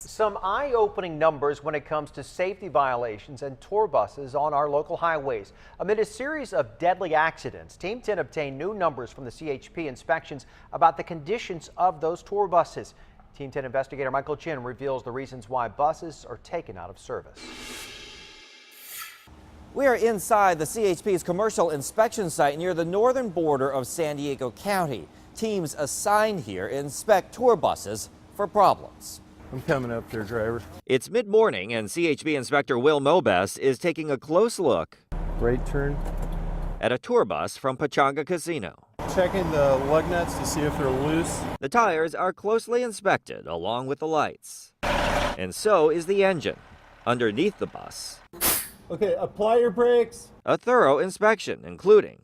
Some eye-opening numbers when it comes to safety violations and tour buses on our local highways. Amid a series of deadly accidents, Team 10 obtained new numbers from the CHP inspections about the conditions of those tour buses. Team 10 investigator Michael Chin reveals the reasons why buses are taken out of service. We are inside the CHP's commercial inspection site near the northern border of San Diego County. Teams assigned here inspect tour buses for problems. I'm coming up there, driver. It's mid-morning and CHP Inspector Will Mobes is taking a close look Right turn. at a tour bus from Pachanga Casino. Checking the lug nuts to see if they're loose. The tires are closely inspected along with the lights. And so is the engine. Underneath the bus, Okay, apply your brakes. a thorough inspection, including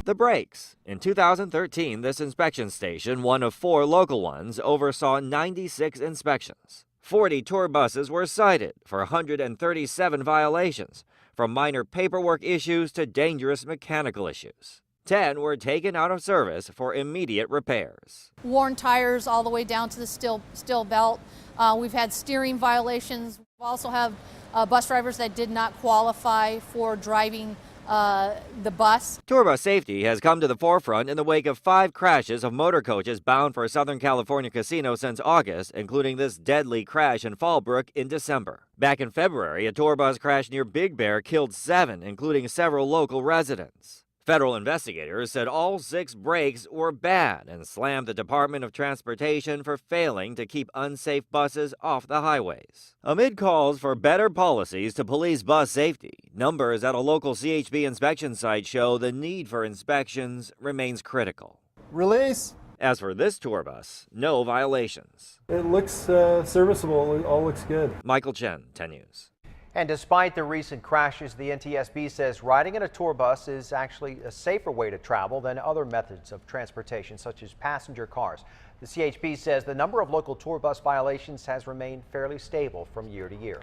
the brakes. In 2013, this inspection station, one of 4 local ones, oversaw 96 inspections. 40 tour buses were cited for 137 violations, from minor paperwork issues to dangerous mechanical issues. 10 were taken out of service for immediate repairs. Worn tires all the way down to the steel belt. We've had steering violations. We also have bus drivers that did not qualify for driving the bus. Tour bus safety has come to the forefront in the wake of 5 crashes of motor coaches bound for Southern California casinos since August, including this deadly crash in Fallbrook in December. Back in February, a tour bus crash near Big Bear killed 7, including several local residents. Federal investigators said all 6 brakes were bad and slammed the Department of Transportation for failing to keep unsafe buses off the highways. Amid calls for better policies to police bus safety, numbers at a local CHP inspection site show the need for inspections remains critical. Release. As for this tour bus, no violations. It looks serviceable. It all looks good. Michael Chen, 10 News. And despite the recent crashes, the NTSB says riding in a tour bus is actually a safer way to travel than other methods of transportation, such as passenger cars. The CHP says the number of local tour bus violations has remained fairly stable from year to year.